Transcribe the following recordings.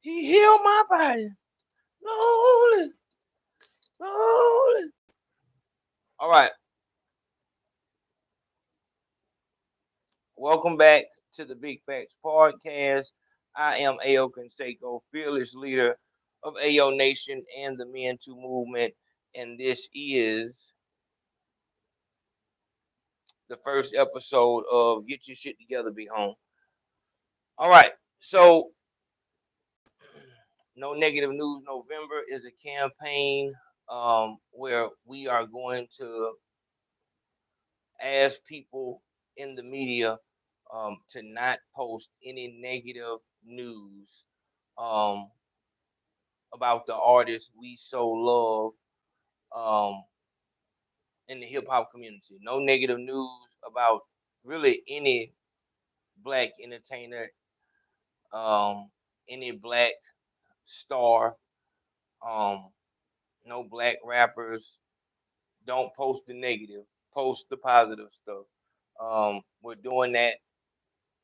He healed my body. Slowly, slowly. All right. Welcome back to the Big Facts Podcast. I am A.O. Consaco, fearless leader of A.O. Nation and the Men Too Movement. And this is the first episode of Get Your Shit Together, Be Home. All right. So, No Negative News November is a campaign where we are going to ask people in the media to not post any negative news um, about the artists we so love um, in the hip hop community. No negative news about really any black entertainer, um, any black star, um, no black rappers. Don't post the negative, post the positive stuff. We're doing that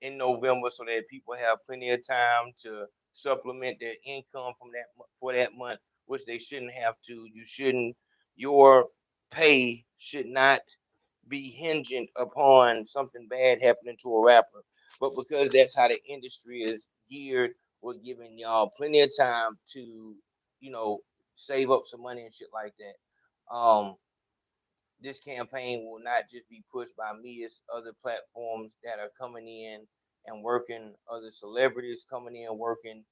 in November so that people have plenty of time to supplement their income from that for that month, which they shouldn't have to. You shouldn't. Your pay should not be hinging upon something bad happening to a rapper. But because that's how the industry is geared, we're giving y'all plenty of time to, you know, save up some money and shit like that. This campaign will not just be pushed by me, it's other platforms that are coming in and working, other celebrities coming in working,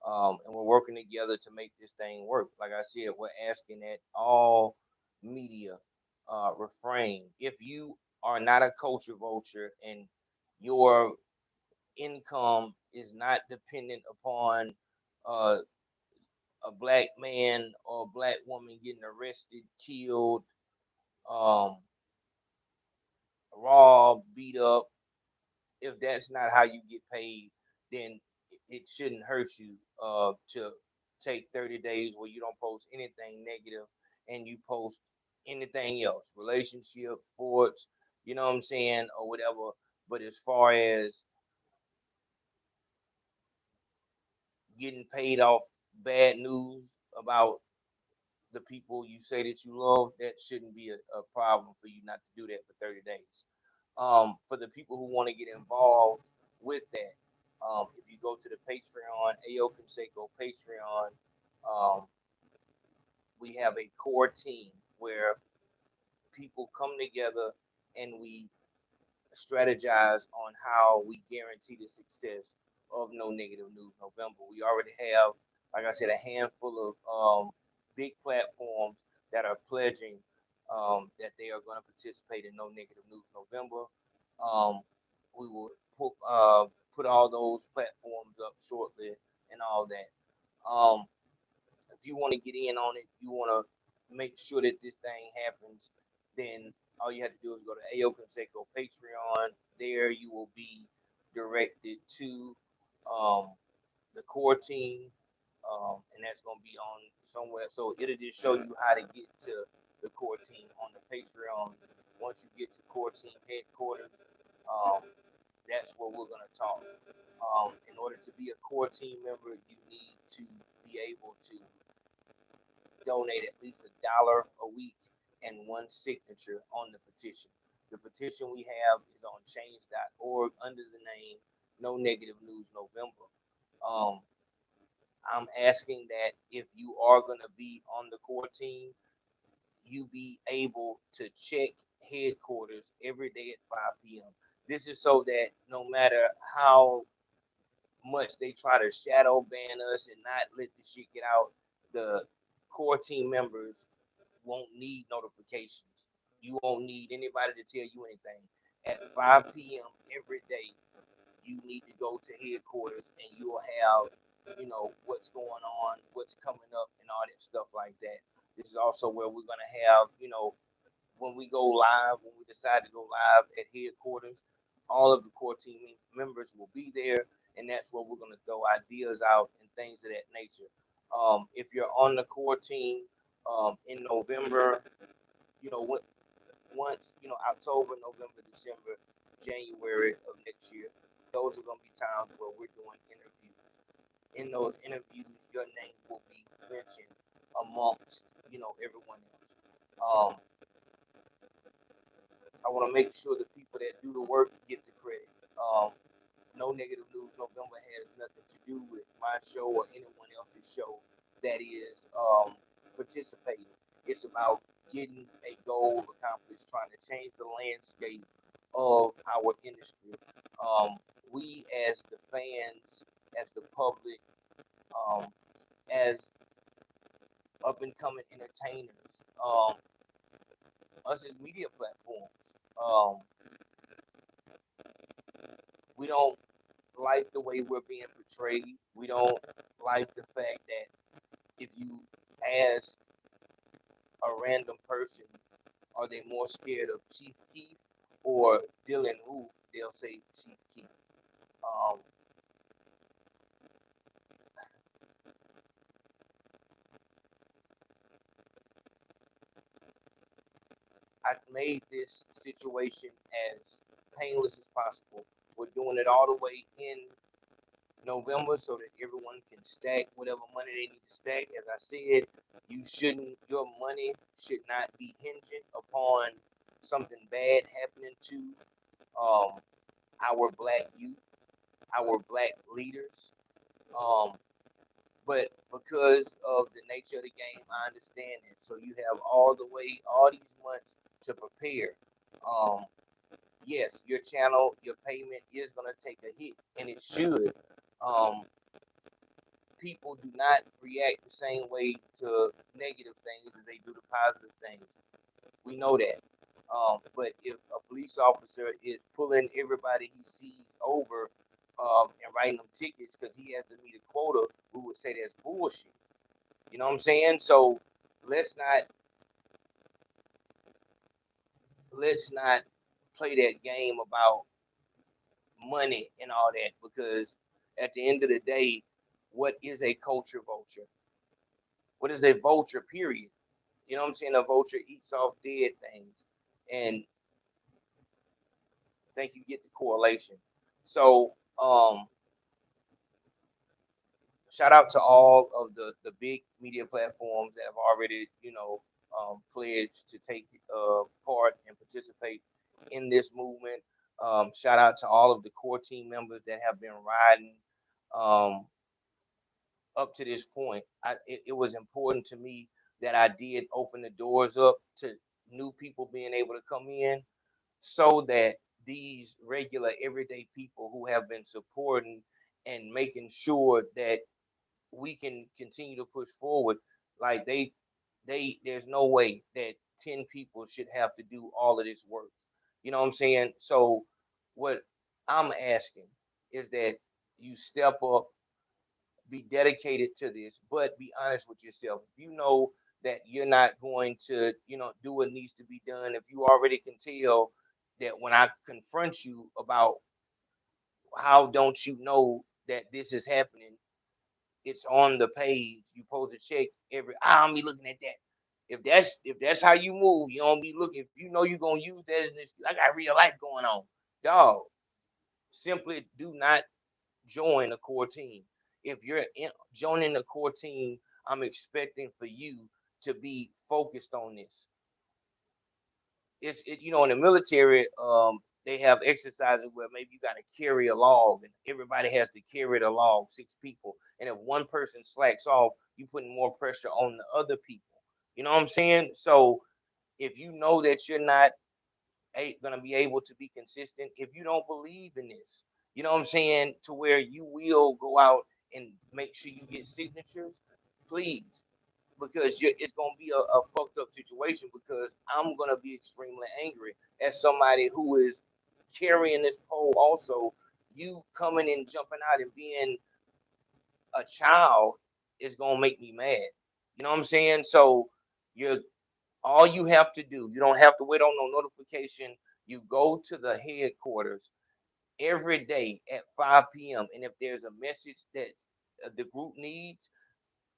and we're working together to make this thing work. Like I said, we're asking that all media refrain. If you are not a culture vulture and your income is not dependent upon uh, a black man or a black woman getting arrested, killed, um, raw, beat up, if that's not how you get paid, then it shouldn't hurt you to take 30 days where you don't post anything negative and you post anything else, relationships, sports, you know what I'm saying, or whatever. But as far as getting paid off bad news about the people you say that you love, that shouldn't be a problem for you not to do that for 30 days. For the people who want to get involved with that, if you go to the Patreon, AO Conseco Patreon, um, we have a core team where people come together and we strategize on how we guarantee the success of No Negative News November. We already have, like I said, a handful of big platforms that are pledging that they are going to participate in No Negative News November. Um, we will put all those platforms up shortly and all that. Um, if you want to get in on it, you want to make sure that this thing happens, then all you have to do is go to AO Conseco Patreon. There you will be directed to um, the core team, and that's going to be on somewhere. So it'll just show you how to get to the core team on the Patreon. Once you get to core team headquarters, um, that's where we're going to talk. In order to be a core team member, you need to be able to donate at least $1 a week and one signature on the petition. The petition we have is on change.org under the name No Negative News November. Um, I'm asking that if you are going to be on the core team, you be able to check headquarters every day at 5 p.m. This is so that no matter how much they try to shadow ban us and not let the shit get out, the core team members won't need notifications. You won't need anybody to tell you anything. At 5 p.m. every day, you need to go to headquarters and you'll have, what's going on, what's coming up, and all that stuff like that. This is also where we're going to have, when we go live, when we decide to go live at headquarters, all of the core team members will be there, and that's where we're going to throw ideas out and things of that nature. If you're on the core team in November, you know, once, October, November, December, January of next year, those are going to be times where we're doing interviews. in those interviews, your name will be mentioned amongst, everyone else. I want to make sure the people that do the work get the credit. No Negative News November has nothing to do with my show or anyone else's show that is participating. It's about getting a goal accomplished, trying to change the landscape of our industry. We, as the fans, as the public, as up and coming entertainers, us as media platforms, um, we don't like the way we're being portrayed. We don't like the fact that if you ask a random person, are they more scared of Chief Keef or Dylan Roof? They'll say Chief Keef. Um, I made this situation as painless as possible. We're doing it all the way in November so that everyone can stack whatever money they need to stack. As I said, your money should not be hinging upon something bad happening to um, our black youth, our black leaders. Um, but because of the nature of the game, I understand it. So you have all these months to prepare. Um, yes, your channel, your payment is going to take a hit, and it should. Um, People do not react the same way to negative things as they do to positive things. We know that. But if a police officer is pulling everybody he sees over and writing them tickets because he has to meet a quota, we would say that's bullshit. You know what I'm saying? So let's not let's not play that game about money and all that because at the end of the day, what is a culture vulture? What is a vulture? Period. You know what I'm saying? A vulture eats off dead things, and I think you get the correlation. So, shout out to all of the big media platforms that have already, pledged to take part and participate in this movement. Shout out to all of the core team members that have been riding um, up to this point. It was important to me that I did open the doors up to new people being able to come in so that these regular everyday people who have been supporting and making sure that we can continue to push forward, like there's no way that 10 people should have to do all of this work. You know what I'm saying? So what I'm asking is that you step up, be dedicated to this, but be honest with yourself. If you know that you're not going to, do what needs to be done, if you already can tell that when I confront you about how don't you know that this is happening, it's on the page. You post a check I don't be looking at that. If that's how you move, you don't be looking. If you know you're gonna use that in this, I got real life going on. Dog, simply do not join a core team. If you're joining the core team, I'm expecting for you to be focused on this. In the military, they have exercises where maybe you got to carry a log, and everybody has to carry the log, 6 people. And if one person slacks off, you putting more pressure on the other people. You know what I'm saying? So if you know that you're not going to be able to be consistent, if you don't believe in this, you know what I'm saying, to where you will go out and make sure you get signatures, please, because it's going to be a fucked up situation because I'm going to be extremely angry as somebody who is carrying this pole also. You coming and jumping out and being a child is going to make me mad. You know what I'm saying? So you're all you have to do, you don't have to wait on no notification. You go to the headquarters every day at 5 p.m. And if there's a message that the group needs,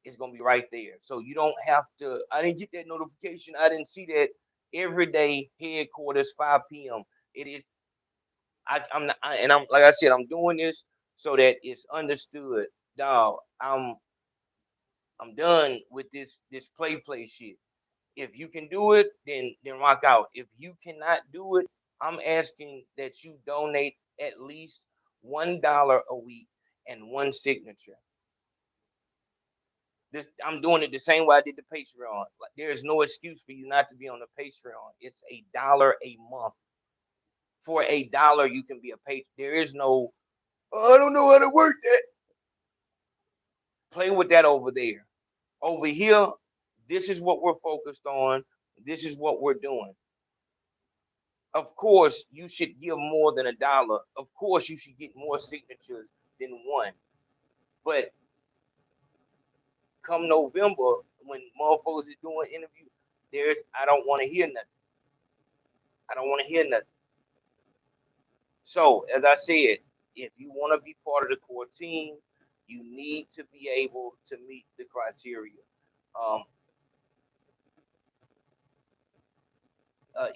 it's gonna be right there. So you don't have to. I didn't get that notification. I didn't see that every day headquarters 5 p.m. It is. I'm not, and I'm like I said, I'm doing this so that it's understood dog, I'm done with this play shit. If you can do it, then rock out. If you cannot do it, I'm asking that you donate at least $1 a week and one signature. I'm doing it the same way I did the Patreon. Like, there is no excuse for you not to be on the Patreon. It's $1 a month. For $1, you can be a patron. There is no, oh, I don't know how to work that. Play with that over there. Over here, this is what we're focused on. This is what we're doing. Of course, you should give more than $1. Of course, you should get more signatures than one. But come November, when motherfuckers are doing interviews, I don't want to hear nothing. I don't want to hear nothing. So, as I said, if you want to be part of the core team, you need to be able to meet the criteria. Um,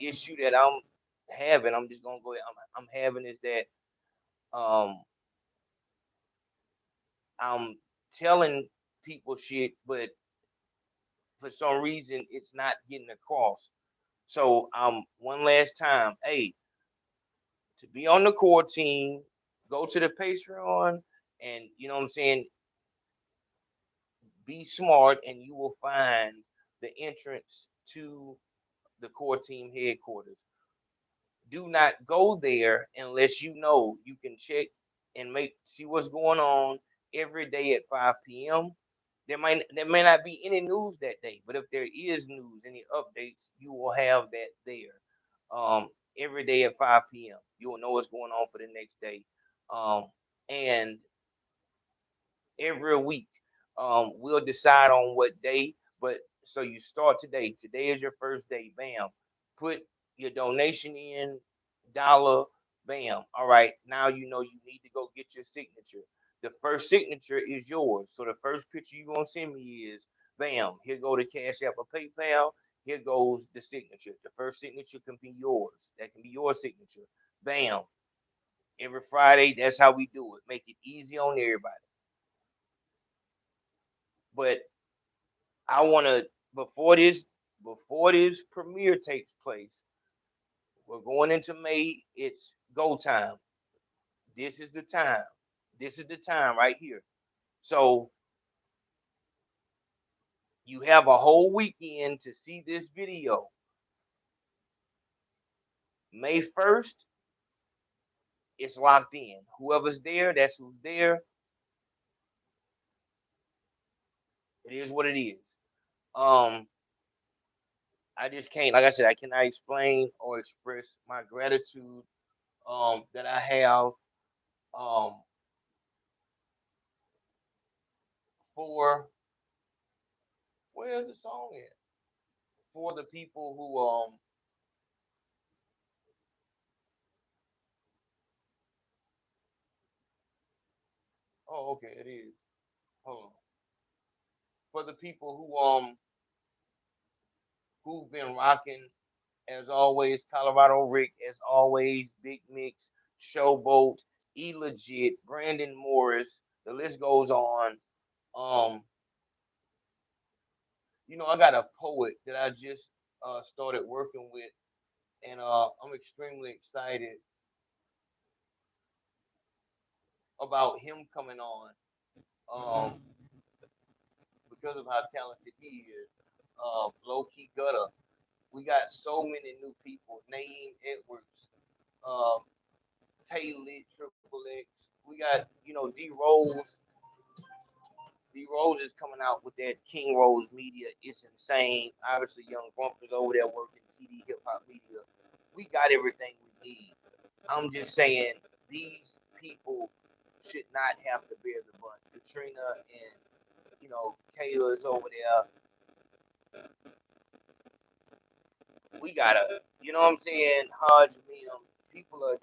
Issue that I'm having, I'm just gonna go ahead. I'm having is that um, I'm telling people shit, but for some reason it's not getting across. So one last time, hey, to be on the core team, go to the Patreon, and you know what I'm saying, be smart, and you will find the entrance to the core team headquarters. Do not go there unless you know you can check and see what's going on every day at 5 p.m. There may not be any news that day, but if there is news, any updates, you will have that there. Every day at 5 p.m. You will know what's going on for the next day. And every week. We'll decide on what day, but so you start today. Today is your first day. Bam. Put your donation in, dollar, bam. All right. Now you know you need to go get your signature. The first signature is yours. So the first picture you're gonna send me is bam. Here go the Cash App or PayPal. Here goes the signature. The first signature can be yours. That can be your signature. Bam. Every Friday, that's how we do it. Make it easy on everybody. But I want to before this premiere takes place. We're going into May. It's go time. This is the time. This is the time right here. So you have a whole weekend to see this video. May 1st, it's locked in. Whoever's there, that's who's there. It is what it is. Um, I just can't, like I said, I cannot explain or express my gratitude that I have um for where's the song at? For the people who oh, okay, it is. Hold on. For the people who've been rocking, as always, Colorado Rick, as always, Big Mix, Showboat, E Legit, Brandon Morris, the list goes on. Um, I got a poet that I just started working with, and I'm extremely excited about him coming on. Um, because of how talented he is. Low key gutter. We got so many new people. Naeem Edwards, um, Tay Lit, Triple X. We got, D Rose. D Rose is coming out with that King Rose Media. It's insane. Obviously, Young Bumpers over there working TD Hip Hop Media. We got everything we need. I'm just saying these people should not have to bear the brunt. Katrina and Kayla is over there. We gotta, you know what I'm saying? Hodge, people are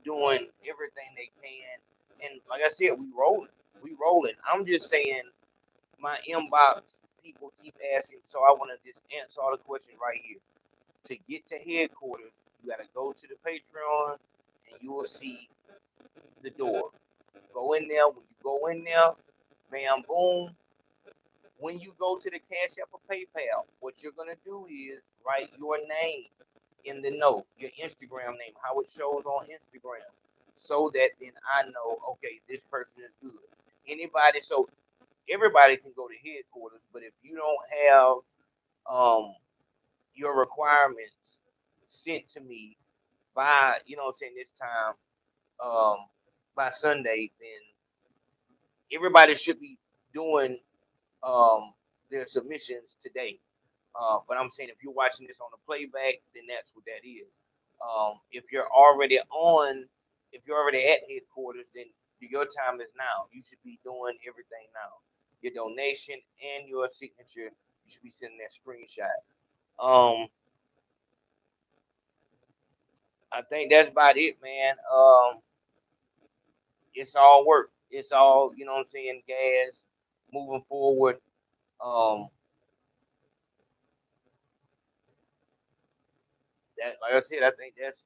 doing everything they can, and like I said, we rolling. I'm just saying, my inbox people keep asking, so I want to just answer all the questions right here. To get to headquarters, you gotta go to the Patreon, and you will see the door. Go in there. When you go in there, Bam, boom. When you go to the Cash App or PayPal, what you're gonna do is write your name in the note, your Instagram name, how it shows on Instagram, so that then I know, okay, this person is good. Anybody, so everybody can go to headquarters, but if you don't have your requirements sent to me by, you know what I'm saying, this time, by Sunday, then everybody should be doing their submissions today. But I'm saying if you're watching this on the playback, then that's what that is. If you're already on, if you're already at headquarters, then your time is now. You should be doing everything now. Your donation and your signature, you should be sending that screenshot. Um, I think that's about it, man. It's all work. It's all, you know what I'm saying, gas, moving forward. Um, that, like I said, I think that's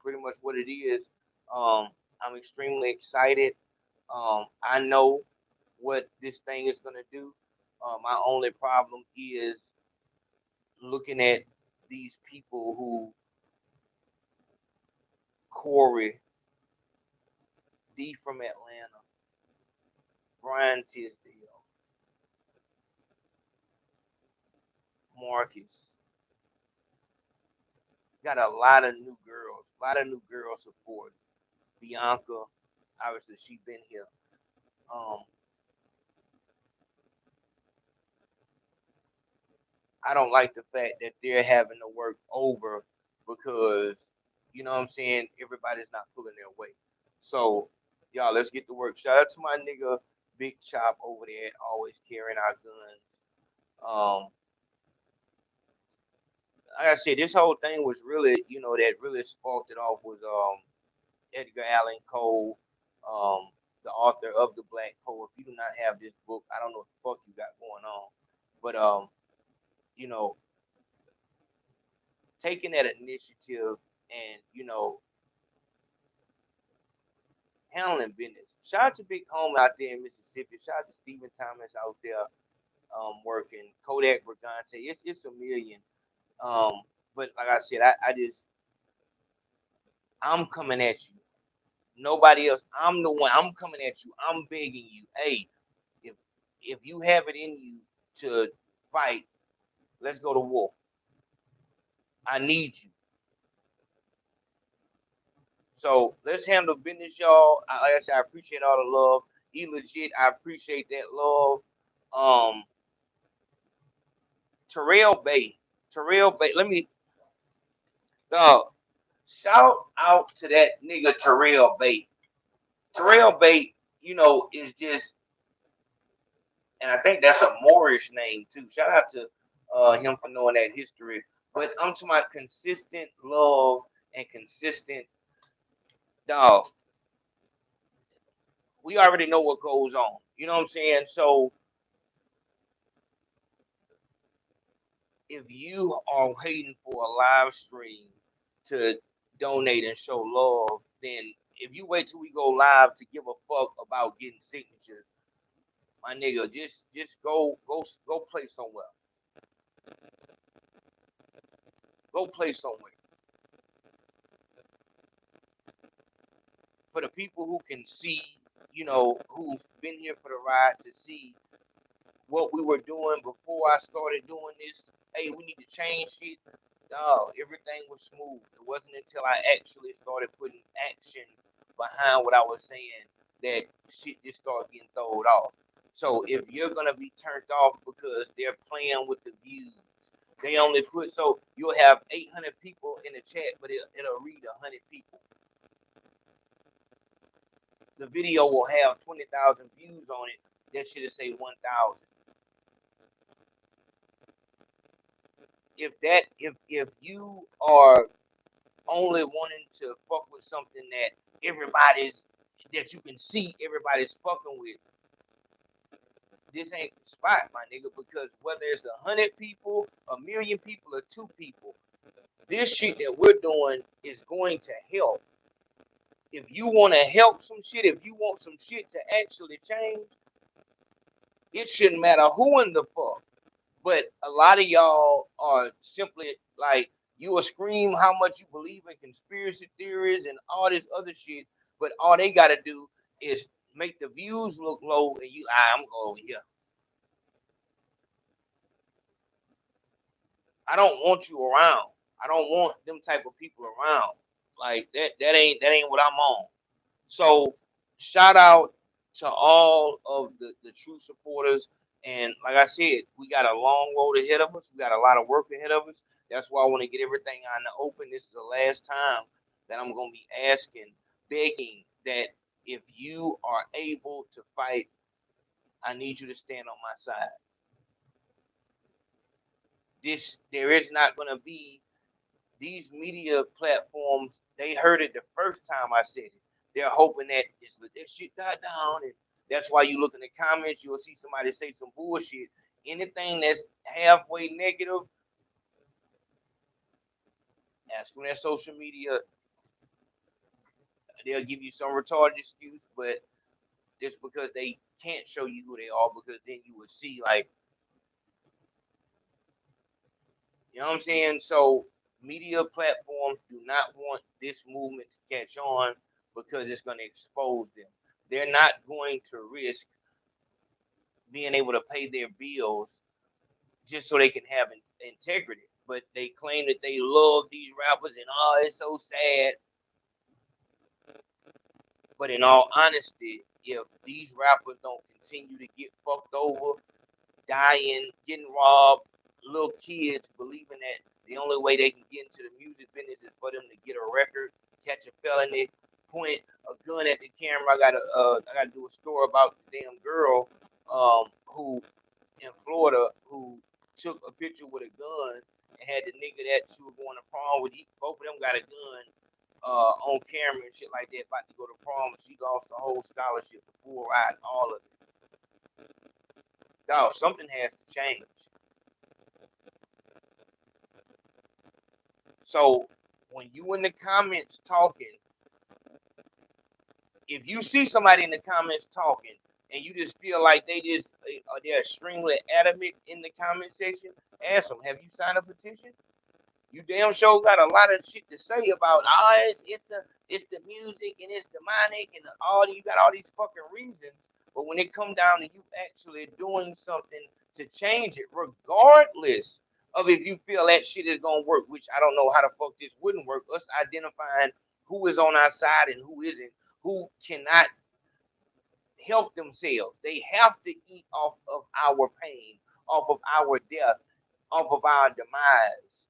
pretty much what it is. I'm extremely excited. I know what this thing is gonna do. My only problem is looking at these people who Corey, D from Atlanta, Brian Tisdale, Marcus, got a lot of new girls, a lot of new girl support. Bianca, obviously she been here. Um, I don't like the fact that they're having to work over because you know what I'm saying, everybody's not pulling their weight. So y'all, let's get to work. Shout out to my nigga Big Chop over there, always carrying our guns. Um, like I said, this whole thing was really, you know, that really sparked it off was Edgar Allan Poe, the author of the Black Poet. If you do not have this book, I don't know what the fuck you got going on. But you know, taking that initiative and, you know, handling business. Shout out to Big Home out there in Mississippi. Shout out to Stephen Thomas out there working. Kodak Brigante. It's a million. Um, but like I said, I just I'm coming at you. Nobody else. I'm the one. I'm coming at you. I'm begging you. Hey, if if you have it in you to fight, let's go to war. I need you. So let's handle business, y'all. Like I said, I appreciate all the love. Legit, I appreciate that love. Um, Terrell Bay. Terrell Bay. Let me dog. Shout out to that nigga Terrell Bay. Terrell Bay, you know, is just, and I think that's a Moorish name too. Shout out to him for knowing that history. But I'm to my consistent love and consistent dog. We already know what goes on. You know what I'm saying? So if you are waiting for a live stream to donate and show love, then if you wait till we go live to give a fuck about getting signatures, my nigga, just go play somewhere. Go play somewhere. For the people who can see, you know, who've been here for the ride to see what we were doing before I started doing this. Hey, we need to change shit. No, everything was smooth. It wasn't until I actually started putting action behind what I was saying that shit just started getting thrown off. So if you're gonna be turned off because they're playing with the views, they only put, so you'll have 800 people in the chat, but it'll read 100 people. The video will have 20,000 views on it. That should say 1,000. If you are only wanting to fuck with something that you can see everybody's fucking with, this ain't the spot, my nigga, because whether it's 100 people, 1,000,000 people, or 2 people, this shit that we're doing is going to help. If you want to help some shit, if you want some shit to actually change, It shouldn't matter who in the fuck. But a lot of y'all are simply like, you will scream how much you believe in conspiracy theories and all this other shit, but all they gotta do is make the views look low, and I'm going over here. I don't want you around. I don't want them type of people around. Like that ain't what I'm on. So shout out to all of the true supporters. And like I said, we got a long road ahead of us. We got a lot of work ahead of us. That's why I want to get everything on the open. This is the last time that I'm going to be asking, begging that if you are able to fight, I need you to stand on my side. There is not going to be these media platforms. They heard it the first time I said it. They're hoping that that shit died down, and that's why you look in the comments, you'll see somebody say some bullshit. Anything that's halfway negative, ask them that social media. They'll give you some retarded excuse, but it's because they can't show you who they are, because then you would see, like, you know what I'm saying? So media platforms do not want this movement to catch on because it's going to expose them. They're not going to risk being able to pay their bills just so they can have integrity. But they claim that they love these rappers and it's so sad. But in all honesty, if these rappers don't continue to get fucked over, dying, getting robbed, little kids believing that the only way they can get into the music business is for them to get a record, catch a felony, point a gun at the camera. I gotta do a story about the damn girl who in Florida who took a picture with a gun and had the nigga that she was going to prom with. Both of them got a gun on camera and shit like that, about to go to prom, and she lost the whole scholarship, the full ride, all of it. Dog, something has to change. So when you in the comments talking, if you see somebody in the comments talking and you just feel like they're extremely adamant in the comment section, ask them, have you signed a petition? You damn sure got a lot of shit to say about it's the music and it's demonic and you got all these fucking reasons. But when it come down to you actually doing something to change it, regardless of if you feel that shit is gonna work, which I don't know how the fuck this wouldn't work, us identifying who is on our side and who isn't, who cannot help themselves. They have to eat off of our pain, off of our death, off of our demise.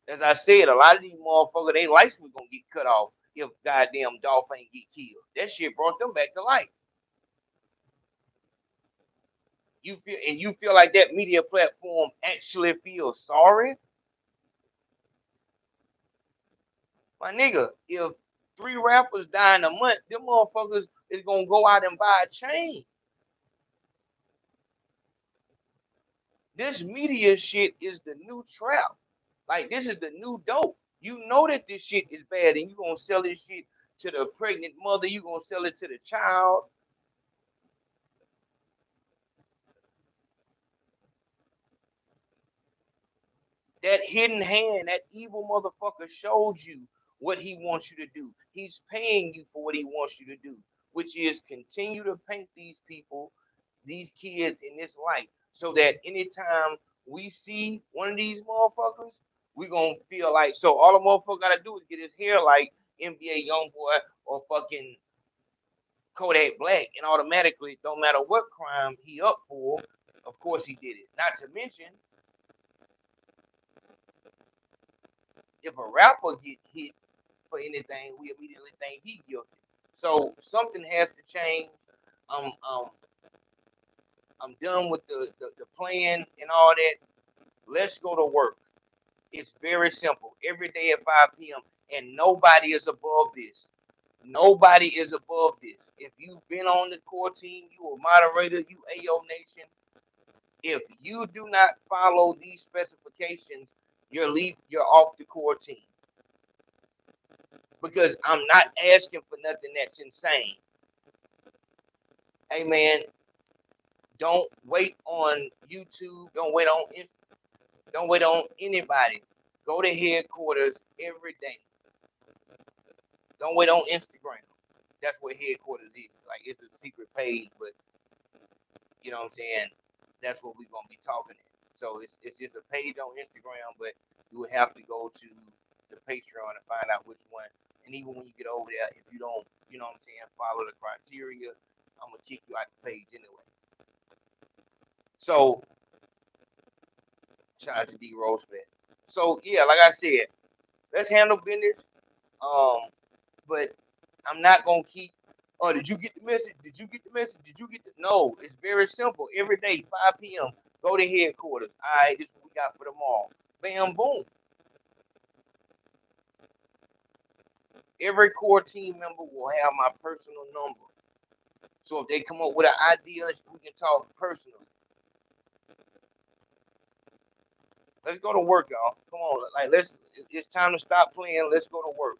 As I said, a lot of these motherfuckers, their lights was gonna get cut off if goddamn Dolph ain't get killed. That shit brought them back to life. You feel like that media platform actually feels sorry? My nigga, if 3 rappers die in a month, them motherfuckers is gonna go out and buy a chain. This media shit is the new trap. Like, this is the new dope. You know that this shit is bad, and you gonna sell this shit to the pregnant mother. You gonna sell it to the child. That hidden hand, that evil motherfucker showed you what he wants you to do. He's paying you for what he wants you to do, which is continue to paint these people, these kids in this light, so that anytime we see one of these motherfuckers, we gonna feel like, so all the motherfucker gotta do is get his hair like NBA Youngboy or fucking Kodak Black, and automatically, don't matter what crime he up for, of course he did it. Not to mention, if a rapper get hit for anything, we immediately think he guilty. So something has to change. Um, um, I'm done with the plan and all that. Let's go to work. It's very simple. Every day at 5 p.m. And nobody is above this. Nobody is above this. If you've been on the core team, you a moderator, you AO Nation. If you do not follow these specifications, you're off the core team. Because I'm not asking for nothing that's insane. Hey man, Don't wait on YouTube. Don't wait on anybody. Go to headquarters every day. Don't wait on Instagram. That's what headquarters is. Like it's a secret page, but you know what I'm saying? That's what we're gonna be talking at. So it's just a page on Instagram, but you would have to go to the Patreon and find out which one. And even when you get over there, if you don't, you know what I'm saying, follow the criteria, I'm gonna kick you out the page anyway. So shout out to D Rose for that. So yeah, like I said, let's handle business. But I'm not gonna keep. Oh, did you get the message? Did you get the message? Did you get the? No, it's very simple. Every day, 5 p.m. Go to headquarters. All right, this is what we got for tomorrow. Bam, boom. Every core team member will have my personal number. So if they come up with an idea, we can talk personally. Let's go to work, y'all. Come on, like it's time to stop playing. Let's go to work.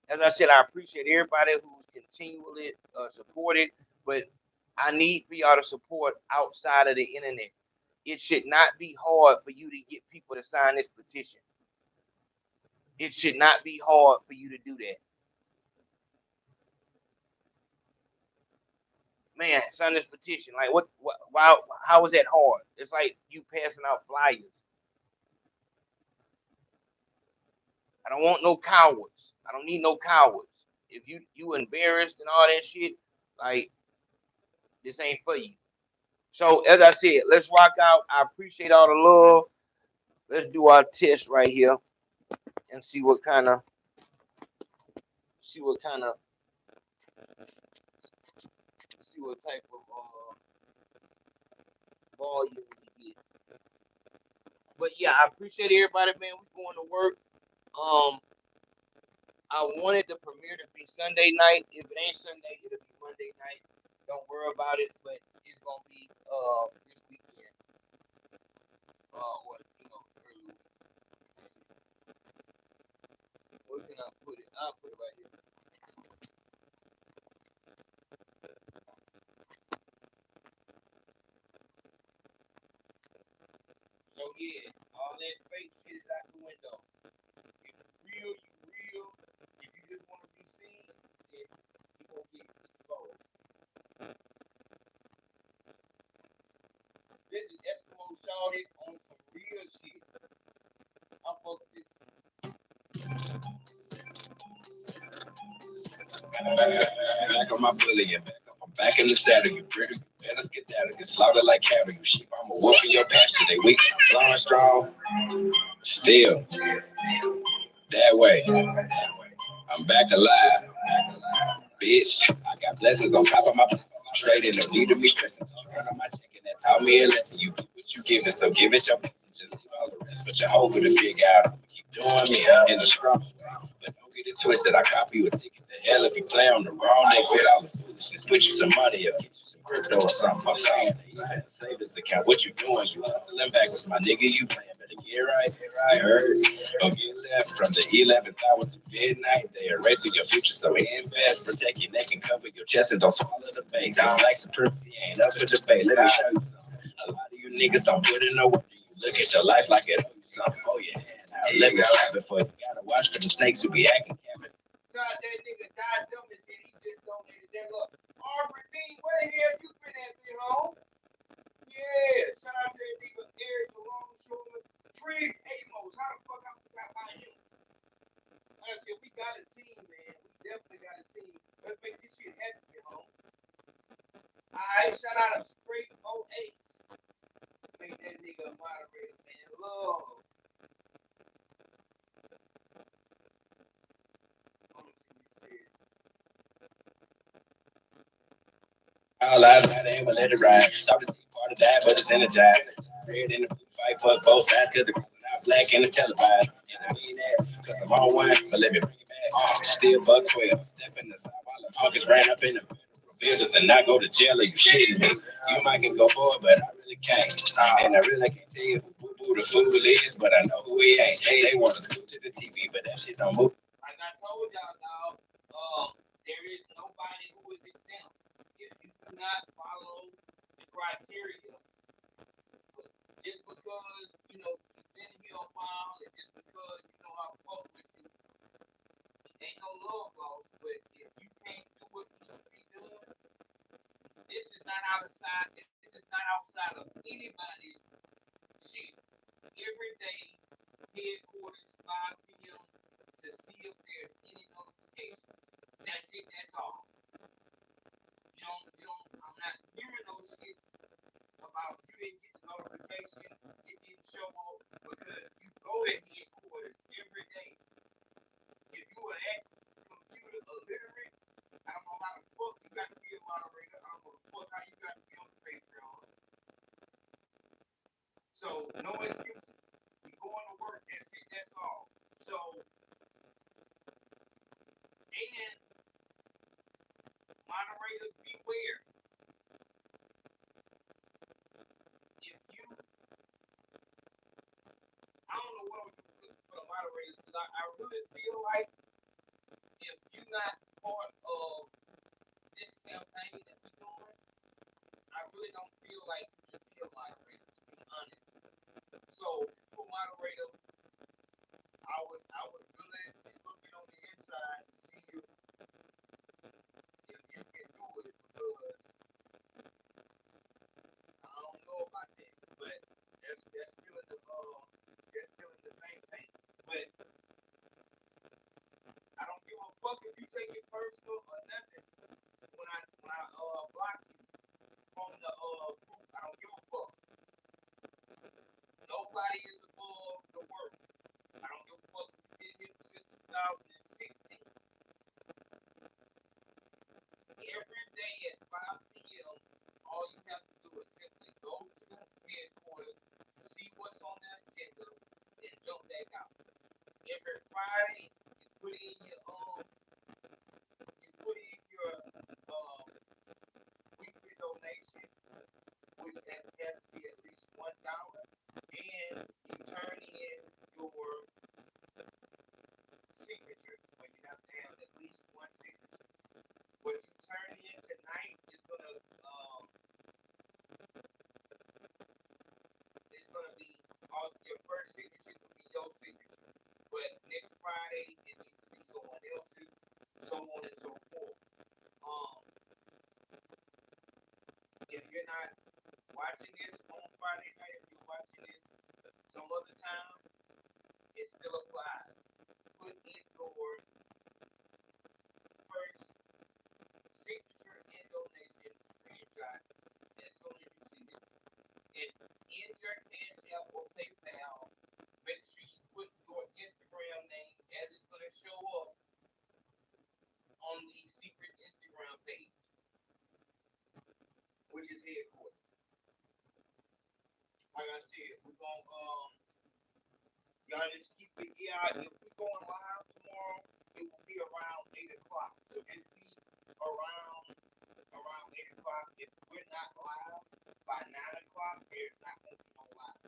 As I said, I appreciate everybody who's continually supported, but I need for y'all to support outside of the internet. It should not be hard for you to get people to sign this petition. It should not be hard for you to do that. Man, sign this petition. Like what why how is that hard? It's like you passing out flyers. I don't want no cowards. I don't need no cowards. If you embarrassed and all that shit, like this ain't for you. So as I said, let's rock out. I appreciate all the love. Let's do our test right here and see what kind of see what kind of see what type of volume we get. But yeah, I appreciate everybody, man. We going to work. I wanted the premiere to be Sunday night. If it ain't Sunday, it'll be Monday night. Don't worry about it, but it's gonna be this weekend. Or early week. Where can I put it? I'll put it right here. So yeah, all that fake shit is out the window. If you real, you real. If you just want to be seen, then you gonna get exposed. This is Eskimo Shawty on some real shit. I fuck with it. Back on my bully and back up. I'm back in the saddle. You pretty, you better get down and get slaughtered like cattle. You sheep, I'm a wolf in your pasture. They weak, I'm flowing strong. Still, that way. I'm back alive. Bitch, I got blessings on top of my blessings. Trading, no need to be stressing. Just run on my chicken that taught me a lesson. You do what you give it, so give it your blessing. Just leave all the rest, but you're hoping to figure out. Keep doing me in the scrum. But don't get it twisted, I copy you a ticket to hell if you play on the wrong day. Quit all the foolishness, put you some money up, get you some crypto or something. I'm saying, you had a savings account. What you doing? You hustling backwards, my nigga. You playing better get right. I heard. Don't get left from the 11th hour to midnight. They erasing your future, so invest. Protect your neck and cover your chest and don't swallow the bait. Down like supremacy ain't up for debate. Let me show you something. A lot of you niggas don't put in no work. You look at your life like it owes you something. Oh yeah. Now let me slap it for you. Gotta watch for the snakes who be acting Kevin. God, that nigga died dumb and said he just donated that up. Aubrey B, where the hell you been at, big home? Yeah, shout out to that nigga Eric Longshoreman. Triggs Amos. How the fuck I forgot about him? Like I said, we got a team, man. We definitely got a team. Let's make this shit happen, big home. Alright, shout out to Straight 08. Make that nigga a moderator, man. Love. All I ain't let it ride. Stop the team part of that, but it's energized. Red in the blue fight for both sides, cause the color not black and it's televised. And I mean that, cause I'm on one, but let me bring it back. Still buck 12, step in the side while the August ran up in the buildings and not go to jail. Are you shitting me? You might can go forward, but I really can't. And I really can't tell you who the fool is, but I know who he ain't. They want us to go to the TV, but that shit don't move. Like I told y'all, dog, there is nobody who is exempt. If you do not follow the criteria. But just because, you know, you've been here a while, and just because, you know, I fuck with you, ain't no love lost. But if you can't do what needs to be done, this is not outside. This is not outside of anybody's shit. Every day, headquarters 5 p.m. to see if there's any notification. That's it. That's all. I'm not hearing no shit about you didn't get the notification, it didn't show up because you go to headquarters every day. If you are that computer illiterate, I don't know how the fuck you got to be a moderator. I don't know the fuck how you got to be on the Patreon. So no excuses. You going to work, that's it, that's all. So and moderators beware. If you I don't know what I'm looking for the moderators, because I really feel like if you're not part of this campaign that we're doing, I really don't feel like you should be a moderator, to be honest. So, if you're a moderator, I would really be looking on the inside to see if you can do it, because I don't know about that. But that's still in the think tank. But I don't give a fuck if you take it personal or nothing. When I block you from the group, I don't give a fuck. Nobody is above the work. I don't give a fuck if you did it since 2016. Every day at 5 p.m., all you have to do is simply go to the headquarters, see what's on the agenda, and jump back out. Every Friday, you put in your weekly donation, which has to be at least $1, and you turn in your signature, when you have to have at least one signature. What you turn in tonight is gonna be all your first signature will be your signature. But next Friday it needs to be someone else's, so on and so forth. If you're not watching this on Friday night, if you're watching this some other time, it still applies. Put in your first signature and donation screenshot as soon as you see it. And in your Cash App or PayPal, make sure you put your Instagram name as it's going to show up on the secret Instagram page, which is headquarters. Like I said, we're gonna y'all just keep it. Yeah, if we're going live tomorrow, it will be around 8:00. So just be around 8:00. If we're not live by 9:00, there's not going to be no live.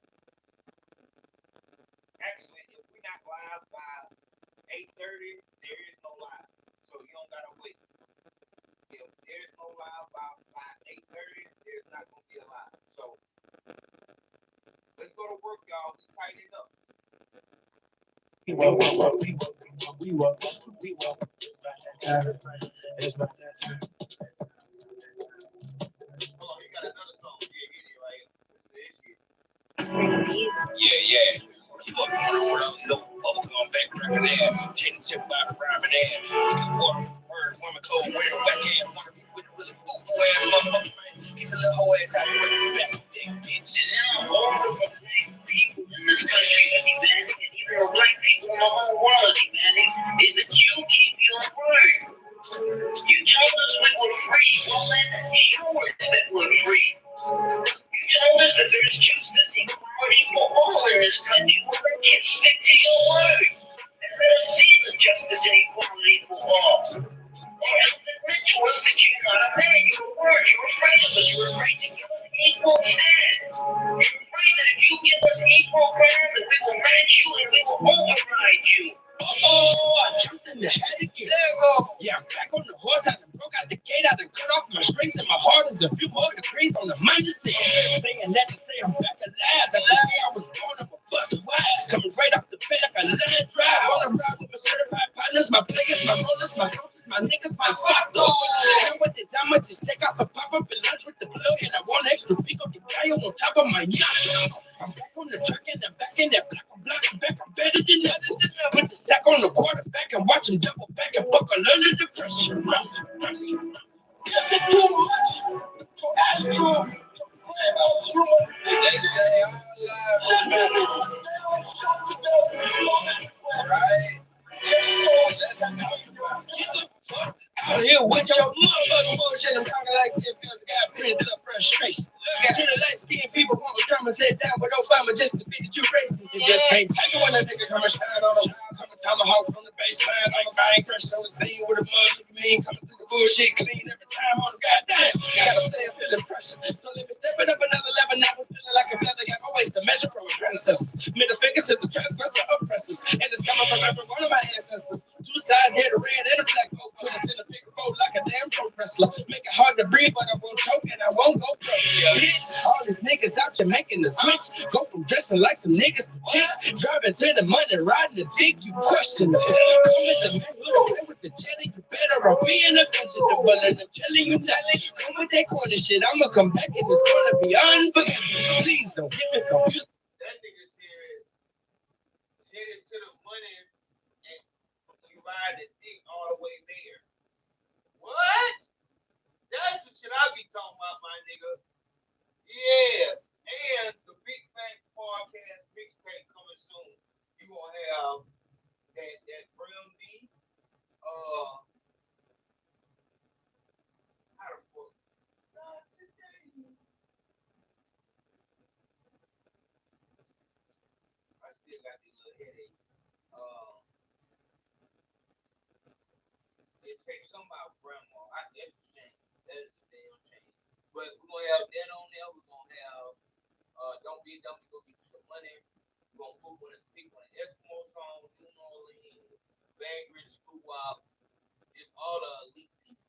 Actually, if we're not live by 8:30, there is no live. So you don't gotta wait. If there's no live by 8:30, there's not gonna be a live. So let's go to work, y'all. We tighten it up. We will. Hold on, you got another song. Yeah, right here. Listen to this shit. Yeah. Fuck around with a little bubblegum back record ass. Taking tip by private ass. Water words, women cold, wearing whack ass. Wanna be with a really boo ass motherfucker, man. Get your little hoe ass out of the back of the bitch. People in this country, man, and even black people in the whole world, man, is that you keep your word. You told us we were free. Well, let's show us that we're free. You told us that there's justice, equality for all in this country. Well, let's stick to your word. And let us see the justice and equality for all. Or else admit to us that you're not a man. You're a word. You're afraid of us. You're afraid to give us equal stand. You're afraid that if you give us equal ground, that we will match you and we will override you. Oh, I jumped in the head again. Yeah, I'm back on the horse. I done broke out the gate. I done cut off my strings and my heart is a few more degrees on the mindset. Saying that to say I'm back alive. The day I was born, I'm a busted wide. Coming right off the bed like a line drive. All I ride with my certified partners, my players, my rollers, my coaches, my niggas, my socks. And what this, how much is take off a pop up and lunch with the plug. And I want extra pico de gallo on top of my yacht. I'm back on the track and I'm back in that black. I'm black, I'm back, I'm better than that. Put the sack on the quarterback and watch him double back and buckle under the pressure. They say I'm alive, right? Let's talk about it. Out here with your motherfucking bullshit. I'm talking like this because I got pent up frustration. Look at the light skinned people want to try to sit down with Obama just to be that you racist. You just can't take it when a nigga come and shine on them. Come and tomahawk from the baseline. I'm a body crush on the scene with a mug. Look at me coming through the bullshit clean every time on the goddamn. Gotta stay up feeling pressure. So let me step it up another level. Now I'm feeling like a feather. Got my waist to measure from my predecessors. Middle finger to the transgressor oppressors. And it's coming from every one of my ancestors. Two sides here, the red and the black. Both put us in a figure four like a damn pro wrestler. Make it hard to breathe, but I won't choke and I won't go broke. All these niggas out here making the switch. Go from dressing like some niggas to chicks. Driving to the money, riding the dick, you question it. Come with the man who don't play with the jelly. You better off being a vegetable. And I'm telling you, come with that corner shit. I'ma come back and it's gonna be unforgettable. Please don't get me confused. That nigga serious. Headed to the money and you ride the dick all the way there. What? That's the shit I be talking about, my nigga. Yeah. And the Big Fat Podcast mixtape coming soon. You gonna have that Brim D. How the fuck? Not today. I still got this little headache. It takes some about grandma. That's the change. That is the damn change. But we're gonna have that on there. We're gonna have Don't Be Dumb to Go Get Some Money. We're gonna put one of the Eskimo songs, New Orleans, Bainbridge, School Wop, just all the elite people.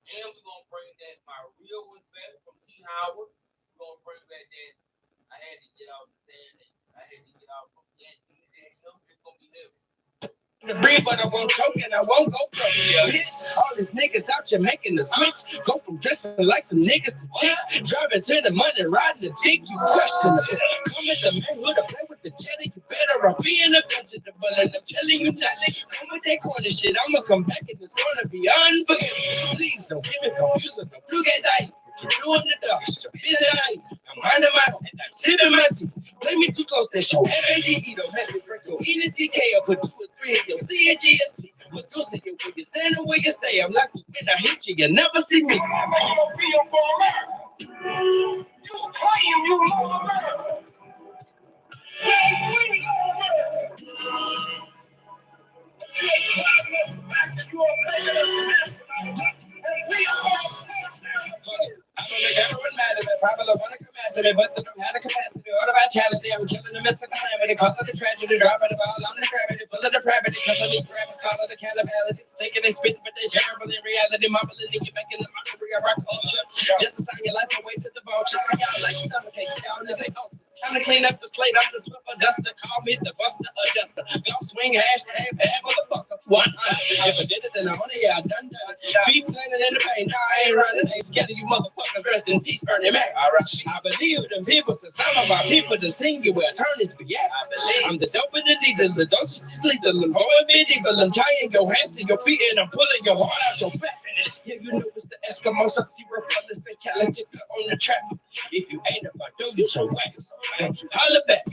And we're gonna bring that my real one back from T. Howard. We're gonna bring back that I had to get out of the sand and I had to get out from Yankees and it's gonna be living. To breathe, but I won't choke and I won't go broke. Bitch, all these niggas out here making the switch. Go from dressing like some niggas to chicks. Driving to the money, riding the dick, you question it. Come with the man who to play with the jelly. You better off being a vegetable. And I'm telling you, come with that corner shit. I'ma come back and it's gonna be unforgettable. Please don't get me confused with the blue guys I you doing the dog, it's a busy night. I'm minding my own, sipping my tea. Play me too close, that show. FADE don't make me break your ENCK up with 2 or 3 of your CNGST. But you see you when you stand where you stay. I'm like when I hit you, you never see me. You claim you know I'm gonna make everyone mad at me. Probably wanna come after me, but they don't have the capacity or the vitality. I'm killing the mess of calamity, cause of the tragedy, dropping the ball on the gravity, full of depravity, cause of these rappers, call it the calibality. Thinking they spit, but they terrible in reality. Mumbling, you making the mockery of our culture. Just to sign your life away to the vultures. Y'all like stomach aches, y'all live in ulcers. Time to clean up the slate, I'm the swiffer duster. Call me the buster adjuster. Golf swing, hashtag, bad motherfucker. 100. If I did it, then I wanna, yeah, I done it. Feet planted in the pain, now I ain't running. Ain't scared of you motherfuckers. Rest in peace, Bernie Mac. I believe them people, cause some of our people done seen you where attorneys be at. I'm the dope in the deedle, the dosage is lethal. I'm holding medieval, I'm tying your hands to your feet and I'm pulling your heart out your back. Yeah, you know it's the Eskimo, sub-zero, fearless fatality on the track. If you ain't about to do you so whack, don't you holler back.